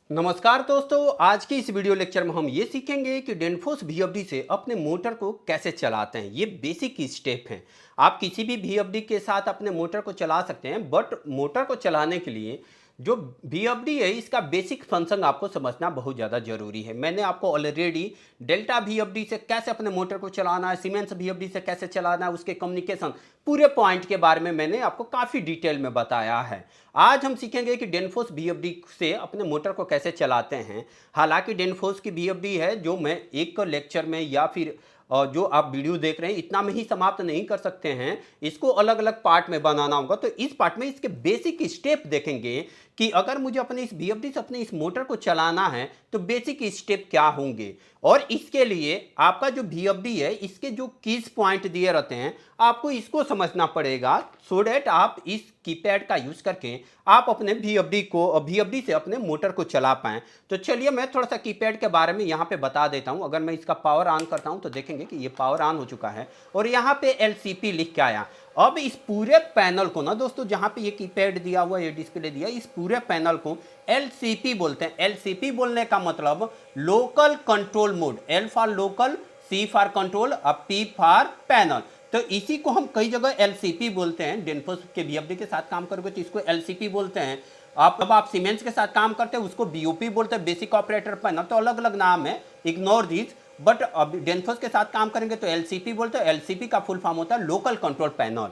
नमस्कार दोस्तों, आज के इस वीडियो लेक्चर में हम ये सीखेंगे कि डेनफोर्स वीएफडी से अपने मोटर को कैसे चलाते हैं। ये बेसिक स्टेप हैं। आप किसी भी वीएफडी के साथ अपने मोटर को चला सकते हैं, बट मोटर को चलाने के लिए जो वीएफडी है इसका बेसिक फंक्शन आपको समझना बहुत ज़्यादा जरूरी है। मैंने आपको ऑलरेडी डेल्टा वीएफडी से कैसे अपने मोटर को चलाना है, सीमेंस वीएफडी से कैसे चलाना है, उसके कम्युनिकेशन पूरे पॉइंट के बारे में मैंने आपको काफ़ी डिटेल में बताया है। आज हम सीखेंगे कि डेनफोर्स वीएफडी से अपने मोटर को कैसे चलाते हैं। हालांकि डेनफोर्स की वीएफडी है जो मैं एक लेक्चर में या फिर जो आप वीडियो देख रहे हैं इतना में ही समाप्त नहीं कर सकते हैं, इसको अलग अलग पार्ट में बनाना होगा। तो इस पार्ट में इसके बेसिक स्टेप देखेंगे कि अगर मुझे अपने इस वीएफडी से अपने इस मोटर को चलाना है तो बेसिक स्टेप क्या होंगे। और इसके लिए आपका जो वीएफडी है इसके जो कीज पॉइंट दिए रहते हैं आपको इसको समझना पड़ेगा, सो डैट आप इस कीपैड का यूज करके आप अपने वीएफडी से अपने मोटर को चला पाएं। तो चलिए मैं थोड़ा सा कीपैड के बारे में यहाँ पे बता देता हूँ। अगर मैं इसका पावर ऑन करता हूँ तो देखेंगे कि ये पावर ऑन हो चुका है और यहाँ पे एलसीपी लिख के आया। अब इस पूरे पैनल को ना दोस्तों, जहाँ पे ये कीपैड दिया हुआ, ये डिस्प्ले दिया, इस पूरे पैनल को एलसीपी बोलते हैं। एलसीपी बोलने का मतलब local control mode, L for local, C for control और पी फॉर पैनल। तो इसी को हम कई जगह एलसीपी बोलते हैं। डेनफोर्स के वीएफडी के साथ काम करोगे तो इसको एलसीपी बोलते हैं। आप सीमेंस के साथ काम करते हैं उसको बीओपी बोलते हैं, बेसिक ऑपरेटर पैनल। तो अलग अलग नाम है, इग्नोर दिस। बट अब डेनफोर्स के साथ काम करेंगे तो एलसीपी बोलते हैं। एलसीपी का फुल फॉर्म होता है लोकल कंट्रोल पैनल।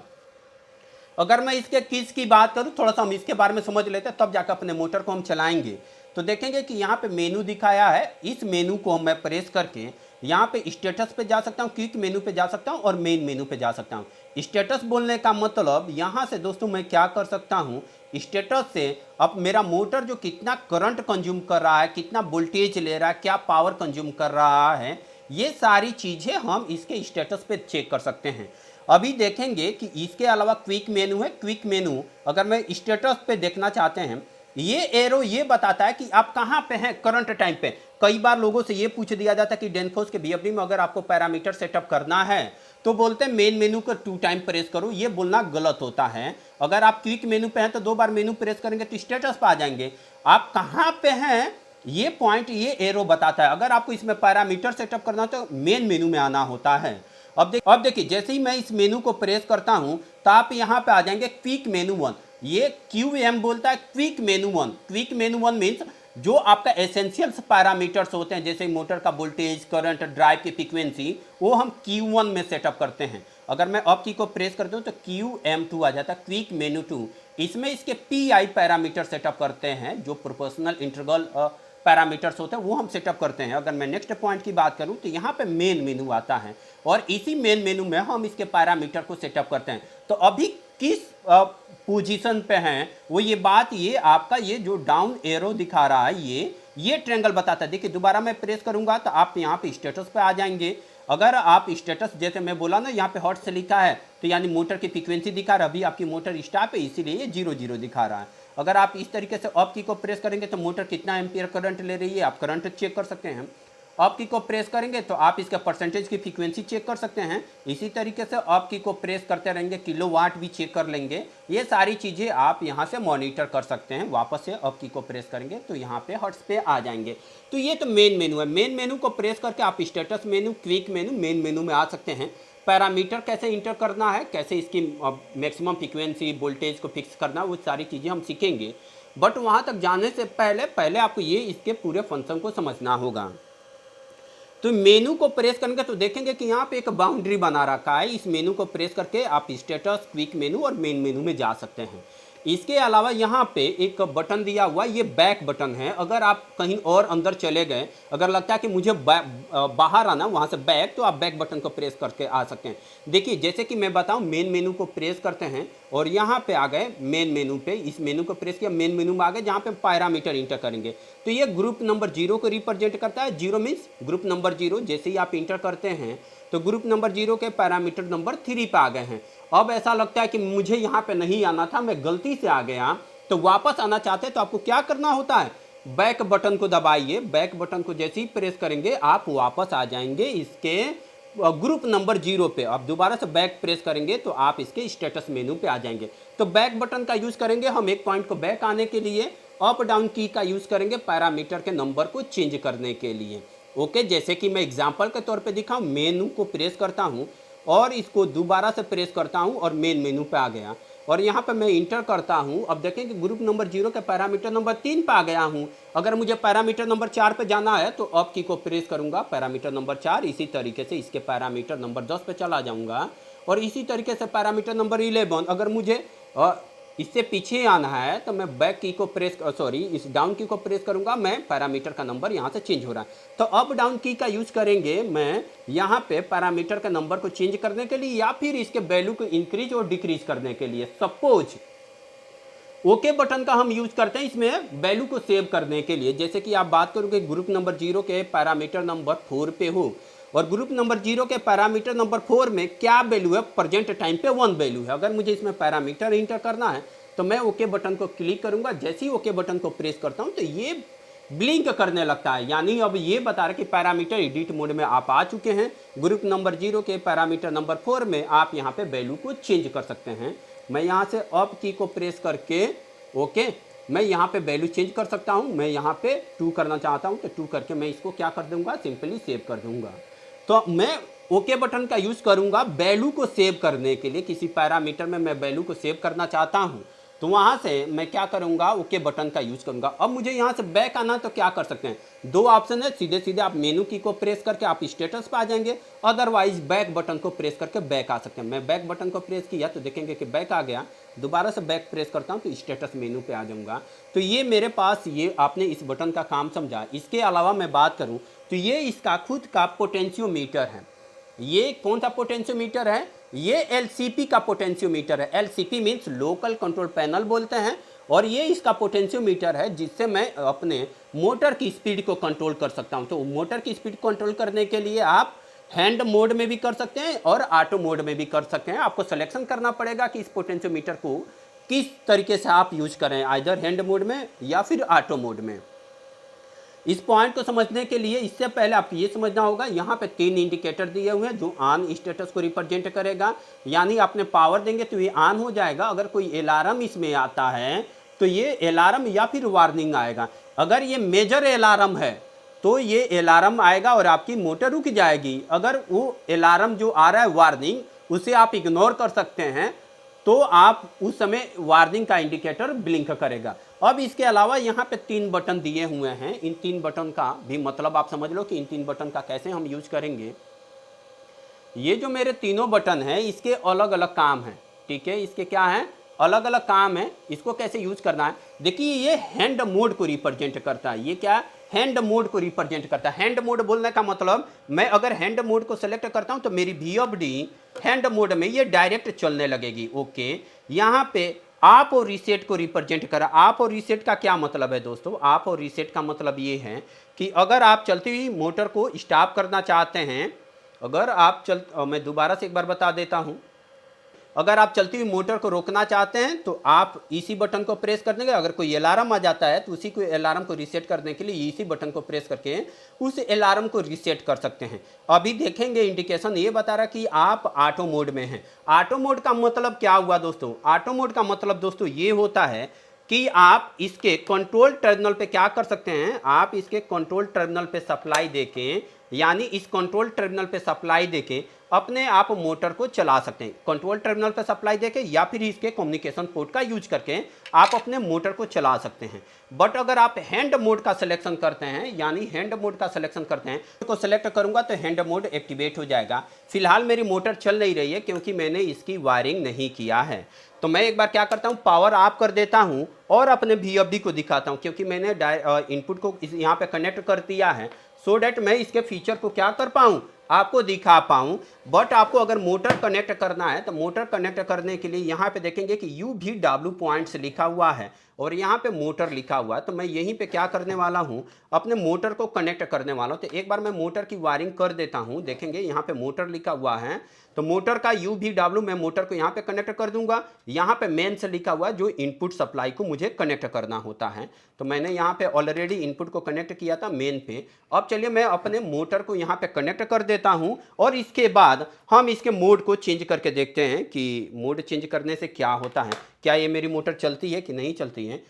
अगर मैं इसके कीज की बात करूं, थोड़ा सा हम इसके बारे में समझ लेते हैं, तब जाकर अपने मोटर को हम चलाएंगे। तो देखेंगे कि यहाँ पे मेनू दिखाया है। इस मेनू को मैं प्रेस करके यहाँ पे स्टेटस पे जा सकता हूँ, क्विक मेनू पे जा सकता हूँ और मेन मेनू पे जा सकता हूँ। स्टेटस बोलने का मतलब यहाँ से दोस्तों मैं क्या कर सकता हूँ, स्टेटस से अब मेरा मोटर जो कितना करंट कंज्यूम कर रहा है, कितना वोल्टेज ले रहा है, क्या पावर कंज्यूम कर रहा है, ये सारी चीज़ें हम इसके स्टेटस पे चेक कर सकते हैं। अभी देखेंगे कि इसके अलावा क्विक मेनू है। क्विक मेनू अगर मैं स्टेटस पे देखना चाहते हैं, ये एरो ये बताता है कि आप कहाँ पे हैं करंट टाइम पे। कई बार लोगों से ये पूछ दिया जाता है कि डेनफोर्स के वीएफडी में अगर आपको पैरामीटर सेटअप करना है तो बोलते हैं मेन मेनू को 2 टाइम प्रेस करो। ये बोलना गलत होता है। अगर आप क्विक मेनू पे हैं तो 2 बार मेनू प्रेस करेंगे तो स्टेटस पे आ जाएंगे। आप कहाँ पे हैं ये पॉइंट, ये एरो बताता है। अगर आपको इसमें पैरामीटर सेटअप करना हो तो मेन मेनू में आना होता है। अब देखिए जैसे ही मैं इस मेनू को प्रेस करता हूं तो आप यहां पे आ जाएंगे क्विक मेनू 1। ये QM बोलता है क्विक मेनू 1। क्विक मेनू 1 मीन्स जो आपका एसेंशियल्स पैरामीटर्स होते हैं, जैसे मोटर का वोल्टेज, करंट, ड्राइव की फ्रीक्वेंसी, वो हम Q1 में सेटअप करते हैं। अगर मैं अप की को प्रेस करता हूं तो QM2 आ जाता है, क्विक मेनू 2। इसमें इसके PI पैरामीटर सेटअप करते हैं, जो प्रोपोर्शनल इंटीग्रल पैरामीटर्स होते हैं वो हम सेटअप करते हैं। अगर मैं नेक्स्ट पॉइंट की बात करूं तो यहाँ पे मेन मेनू आता है और इसी मेन मेनू में हम इसके पैरामीटर को सेटअप करते हैं। तो अभी किस पोजीशन पे हैं वो, ये बात, ये आपका ये जो डाउन एरो दिखा रहा है ये ट्रायंगल बताता है। देखिए दोबारा मैं प्रेस करूंगा तो आप यहाँ पे स्टेटस पे आ जाएंगे। अगर आप स्टेटस, जैसे मैं बोला ना यहाँ पे हॉट से लिखा है, तो यानी मोटर की फ्रीक्वेंसी दिखा रहा है। अभी आपकी मोटर स्टॉप है इसीलिए ये 0 दिखा रहा है। अगर आप इस तरीके से अप की को प्रेस करेंगे तो मोटर कितना एम्पियर करंट ले रही है आप करंट चेक कर सकते हैं। अप की को प्रेस करेंगे तो आप इसका परसेंटेज की फ्रीक्वेंसी चेक कर सकते हैं। इसी तरीके से अप की को प्रेस करते रहेंगे, किलोवाट भी चेक कर लेंगे। ये सारी चीज़ें आप यहाँ से मॉनिटर कर सकते हैं। वापस से अप की को प्रेस करेंगे तो यहाँ पे हर्ट्ज पे आ जाएंगे। तो ये तो मेन मेनू है। मेन मेनू को प्रेस करके आप स्टेटस मेनू, क्विक मेनू, मेन मेनू में आ सकते हैं। पैरामीटर कैसे इंटर करना है, कैसे इसकी मैक्सिमम फ्रीक्वेंसी, वोल्टेज को फिक्स करना, वो सारी चीज़ें हम सीखेंगे। बट वहाँ तक जाने से पहले आपको ये इसके पूरे फंक्शन को समझना होगा। तो मेनू को प्रेस करेंगे तो देखेंगे कि यहाँ पे एक बाउंड्री बना रखा है। इस मेनू को प्रेस करके आप स्टेटस, क्विक मेनू और मेन मेनू में जा सकते हैं। इसके अलावा यहाँ पे एक बटन दिया हुआ, ये बैक बटन है। अगर आप कहीं और अंदर चले गए, अगर लगता है कि मुझे बाहर आना वहाँ से बैक, तो आप बैक बटन को प्रेस करके आ सकते हैं। देखिए जैसे कि मैं बताऊँ, मेन मेनू को प्रेस करते हैं और यहाँ पे आ गए मेन मेनू पे। इस मेनू को प्रेस किया, मेन मेनू में आ गए जहाँ पे पैरामीटर इंटर करेंगे। तो ये ग्रुप नंबर 0 को रिप्रेजेंट करता है। 0 मीन्स ग्रुप नंबर 0। जैसे ही आप इंटर करते हैं तो ग्रुप नंबर 0 के पैरामीटर नंबर 3 पे आ गए हैं। अब ऐसा लगता है कि मुझे यहाँ पे नहीं आना था, मैं गलती से आ गया, तो वापस आना चाहते हैं तो आपको क्या करना होता है, बैक बटन को दबाइए। बैक बटन को जैसे ही प्रेस करेंगे आप वापस आ जाएंगे इसके ग्रुप नंबर 0 पे आप दोबारा से बैक प्रेस करेंगे तो आप इसके स्टेटस मेनू पे आ जाएंगे। तो बैक बटन का यूज़ करेंगे हम एक पॉइंट को बैक आने के लिए, अप डाउन की का यूज़ करेंगे पैरामीटर के नंबर को चेंज करने के लिए। ओके, जैसे कि मैं एग्जांपल के तौर पे दिखाऊं, मेनू को प्रेस करता हूं और इसको दोबारा से प्रेस करता हूं और मेन मेनू पे आ गया, और यहाँ पे मैं इंटर करता हूँ। अब देखें कि ग्रुप नंबर 0 के पैरामीटर नंबर 3 पे आ गया हूँ। अगर मुझे पैरामीटर नंबर 4 पे जाना है तो अप की को प्रेस करूँगा, पैरामीटर नंबर 4, इसी तरीके से इसके पैरामीटर नंबर 10 पे चला जाऊँगा, और इसी तरीके से पैरामीटर नंबर 11 अगर मुझे इससे पीछे आना है तो मैं बैक की को प्रेस इस डाउन की को प्रेस करूंगा, मैं पैरामीटर का नंबर यहाँ से चेंज हो रहा है। तो अप डाउन की का यूज करेंगे मैं यहाँ पे पैरामीटर का नंबर को चेंज करने के लिए या फिर इसके वैल्यू को इंक्रीज और डिक्रीज करने के लिए। सपोज ओके बटन का हम यूज करते हैं इसमें वैल्यू को सेव करने के लिए। जैसे कि आप बात करोगे ग्रुप नंबर 0 के पैरामीटर नंबर 4 पे हो और ग्रुप नंबर 0 के पैरामीटर नंबर 4 में क्या वैल्यू है, प्रेजेंट टाइम पे 1 वैल्यू है। अगर मुझे इसमें पैरामीटर इंटर करना है तो मैं ओके बटन को क्लिक करूंगा। जैसे ही ओके बटन को प्रेस करता हूं तो ये ब्लिंक करने लगता है, यानी अब ये बता रहा है कि पैरामीटर एडिट मोड में आप आ चुके हैं। ग्रुप नंबर 0 के पैरामीटर नंबर 4 में आप यहाँ पे वैल्यू को चेंज कर सकते हैं। मैं यहाँ से अप की को प्रेस करके ओके मैं यहाँ पे वैल्यू चेंज कर सकता हूँ। मैं यहाँ पे 2 करना चाहता हूँ तो 2 करके मैं इसको क्या कर दूंगा, सिंपली सेव कर दूंगा। तो मैं ओके बटन का यूज करूंगा वैल्यू को सेव करने के लिए। किसी पैरामीटर में मैं वैल्यू को सेव करना चाहता हूं तो वहां से मैं क्या करूंगा, ओके बटन का यूज करूंगा। अब मुझे यहां से बैक आना तो क्या कर सकते हैं, 2 ऑप्शन है, सीधे सीधे आप मेनू की को प्रेस करके आप स्टेटस पे आ जाएंगे, अदरवाइज बैक बटन को प्रेस करके बैक आ सकते हैं। मैं बैक बटन को प्रेस किया तो देखेंगे कि बैक आ गया, दोबारा से बैक प्रेस करता हूं तो स्टेटस मेनू पे आ जाऊंगा। तो ये मेरे पास, ये आपने इस बटन का काम समझा। इसके अलावा मैं बात करूं तो ये इसका खुद का पोटेंशियोमीटर है। ये कौन सा पोटेंशियोमीटर है, ये एलसीपी का पोटेंशियोमीटर है। एलसीपी मीन्स लोकल कंट्रोल पैनल बोलते हैं, और ये इसका पोटेंशियोमीटर है जिससे मैं अपने मोटर की स्पीड को कंट्रोल कर सकता हूं। तो मोटर की स्पीड कंट्रोल करने के लिए आप हैंड मोड में भी कर सकते हैं और ऑटो मोड में भी कर सकते हैं। आपको सिलेक्शन करना पड़ेगा कि इस पोटेंशियोमीटर को किस तरीके से आप यूज करें, आइदर हैंड मोड में या फिर ऑटो मोड में। इस पॉइंट को समझने के लिए इससे पहले आपको ये समझना होगा, यहाँ पे 3 इंडिकेटर दिए हुए हैं जो ऑन स्टेटस को रिप्रेजेंट करेगा। यानी आपने पावर देंगे तो ये ऑन हो जाएगा। अगर कोई अलार्म इसमें आता है तो ये अलार्म या फिर वार्निंग आएगा। अगर ये मेजर अलार्म है तो ये अलार्म आएगा और आपकी मोटर रुक जाएगी। अगर वो अलार्म जो आ रहा है वार्निंग, उसे आप इग्नोर कर सकते हैं तो आप उस समय वार्निंग का इंडिकेटर ब्लिंक करेगा। अब इसके अलावा यहाँ पे 3 बटन दिए हुए हैं। इन 3 बटन का भी मतलब आप समझ लो कि इन 3 बटन का कैसे हम यूज करेंगे। ये जो मेरे तीनों बटन हैं इसके अलग अलग काम हैं, ठीक है, इसके क्या है, अलग अलग काम है। इसको कैसे यूज करना है, देखिए ये हैंड मोड को रिप्रेजेंट करता है। ये क्या, हैंड मोड को रिप्रेजेंट करता है। हैंड मोड बोलने का मतलब, मैं अगर हैंड मोड को सेलेक्ट करता हूं तो मेरी VFD हैंड मोड में ये डायरेक्ट चलने लगेगी। ओके, यहाँ पे आप और रीसेट को रिप्रेजेंट करा। आप और रीसेट का क्या मतलब है दोस्तों, आप और रीसेट का मतलब ये है कि अगर आप चलती हुई मोटर को स्टॉप करना चाहते हैं, अगर आप मैं दोबारा से एक बार बता देता हूं, अगर आप चलती हुई मोटर को रोकना चाहते हैं तो आप इसी बटन को प्रेस कर देंगे। अगर कोई अलार्म आ जाता है तो उसी को अलार्म को रीसेट करने के लिए इसी बटन को प्रेस करके उस अलार्म को रीसेट कर सकते हैं। अभी देखेंगे इंडिकेशन ये बता रहा कि आप ऑटो मोड में हैं। ऑटो मोड का मतलब क्या हुआ दोस्तों, ऑटो मोड का मतलब दोस्तों ये होता है कि आप इसके कंट्रोल टर्मिनल पे क्या कर सकते हैं, आप इसके कंट्रोल टर्मिनल पे सप्लाई देके, यानी इस कंट्रोल टर्मिनल पे सप्लाई देके अपने आप मोटर को चला सकते हैं। कंट्रोल टर्मिनल पे सप्लाई देके या फिर इसके कम्युनिकेशन पोर्ट का यूज करके आप अपने मोटर को चला सकते हैं। बट अगर आप हैंड मोड का सिलेक्शन करते हैं, यानी हैंड मोड का सिलेक्शन करते हैं, तो सेलेक्ट करूंगा तो हैंड मोड एक्टिवेट हो जाएगा। फिलहाल मेरी मोटर चल नहीं रही है क्योंकि मैंने इसकी वायरिंग नहीं किया है। तो मैं एक बार क्या करता हूं, पावर ऑफ कर देता हूं और अपने VFD को दिखाता हूं, क्योंकि मैंने इनपुट को यहाँ पे कनेक्ट कर दिया है, सो डैट मैं इसके फीचर को क्या कर पाऊं, आपको दिखा पाऊं। बट आपको अगर मोटर कनेक्ट करना है तो मोटर कनेक्ट करने के लिए यहाँ पे देखेंगे कि UVW पॉइंट्स लिखा हुआ है और यहाँ पे मोटर लिखा हुआ है। तो मैं यहीं पे क्या करने वाला हूँ, अपने मोटर को कनेक्ट करने वाला हूँ। तो एक बार मैं मोटर की वायरिंग कर देता हूँ। देखेंगे यहाँ पे मोटर लिखा हुआ है, तो मोटर का UVW मैं मोटर को यहाँ पे कनेक्ट कर दूंगा। यहाँ पे मेन से लिखा हुआ है जो इनपुट सप्लाई को मुझे कनेक्ट करना होता है। तो मैंने यहाँ पे ऑलरेडी इनपुट को कनेक्ट किया था मेन पे। अब चलिए मैं अपने मोटर को यहाँ पे कनेक्ट कर देता हूं और इसके बाद हम इसके मोड को चेंज करके देखते हैं कि मोड चेंज करने से क्या होता है, क्या ये मेरी मोटर चलती है कि नहीं चलती है।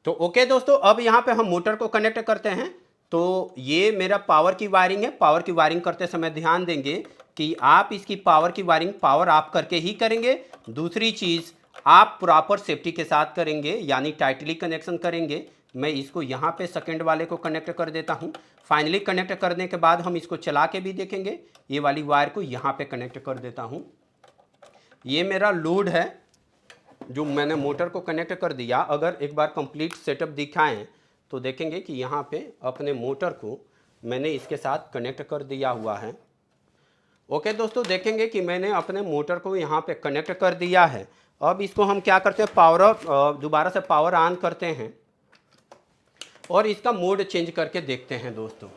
तो ओके दोस्तों, अब यहाँ पे हम मोटर को कनेक्ट करते हैं। तो ये मेरा पावर की वायरिंग है। पावर की वायरिंग करते समय ध्यान देंगे कि आप इसकी पावर की वायरिंग पावर ऑफ करके ही करेंगे। दूसरी चीज़, आप प्रॉपर सेफ्टी के साथ करेंगे, यानी टाइटली कनेक्शन करेंगे। मैं इसको यहाँ पे सेकंड वाले को कनेक्ट कर देता हूँ। फाइनली कनेक्ट करने के बाद हम इसको चला के भी देखेंगे। ये वाली वायर को यहाँ पे कनेक्ट कर देता हूँ। ये मेरा लोड है जो मैंने मोटर को कनेक्ट कर दिया। अगर एक बार कंप्लीट सेटअप दिखाएं तो देखेंगे कि यहाँ पे अपने मोटर को मैंने इसके साथ कनेक्ट कर दिया हुआ है। ओके दोस्तों, देखेंगे कि मैंने अपने मोटर को यहाँ पे कनेक्ट कर दिया है। अब इसको हम क्या करते हैं, दोबारा से पावर ऑन करते हैं और इसका मोड चेंज करके देखते हैं दोस्तों।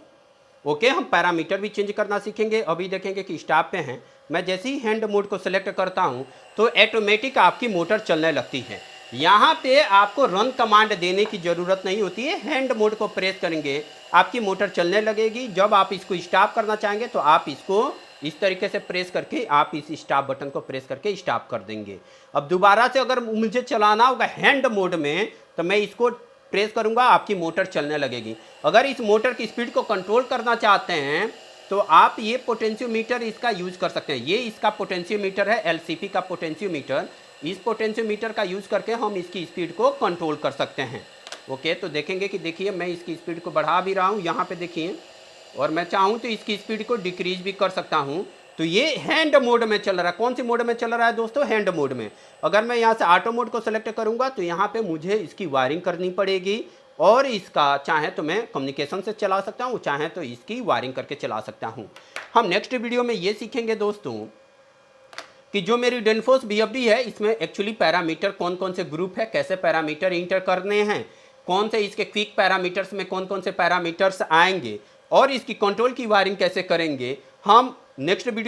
ओके, हम पैरामीटर भी चेंज करना सीखेंगे। अभी देखेंगे कि स्टॉप पे हैं। मैं जैसे ही हैंड मोड को सिलेक्ट करता हूं तो ऑटोमेटिक आपकी मोटर चलने लगती है। यहाँ पे आपको रन कमांड देने की ज़रूरत नहीं होती है। हैंड मोड को प्रेस करेंगे, आपकी मोटर चलने लगेगी। जब आप इसको स्टॉप करना चाहेंगे तो आप इसको इस तरीके से प्रेस करके आप इस स्टॉप बटन को प्रेस करके स्टॉप कर देंगे। अब दोबारा से अगर मुझे चलाना होगा हैंड मोड में तो मैं इसको प्रेस करूंगा, आपकी मोटर चलने लगेगी। अगर इस मोटर की स्पीड को कंट्रोल करना चाहते हैं तो आप ये पोटेंशियोमीटर इसका यूज कर सकते हैं। ये इसका पोटेंशियोमीटर है, एलसीपी का पोटेंशियोमीटर। इस पोटेंशियोमीटर का यूज करके हम इसकी स्पीड को कंट्रोल कर सकते हैं। ओके, तो देखेंगे कि देखिए मैं इसकी स्पीड को बढ़ा भी रहा हूँ यहाँ पे देखिए, और मैं चाहूँ तो इसकी स्पीड को डिक्रीज भी कर सकता हूँ। तो ये हैंड मोड में चल रहा है। कौन सी मोड में चल रहा है दोस्तों, हैंड मोड में। अगर मैं यहाँ से ऑटो मोड को सेलेक्ट करूँगा तो यहाँ पे मुझे इसकी वायरिंग करनी पड़ेगी, और इसका चाहे तो मैं कम्युनिकेशन से चला सकता हूँ, चाहे तो इसकी वायरिंग करके चला सकता हूँ। हम नेक्स्ट वीडियो में ये सीखेंगे दोस्तों कि जो मेरी डेनफोर्स VFD है इसमें एक्चुअली पैरामीटर कौन कौन से ग्रुप है, कैसे पैरामीटर इंटर करने हैं, कौन से इसके क्विक पैरामीटर्स में कौन कौन से पैरामीटर्स आएंगे, और इसकी कंट्रोल की वायरिंग कैसे करेंगे। हम नेक्स्ट वीडियो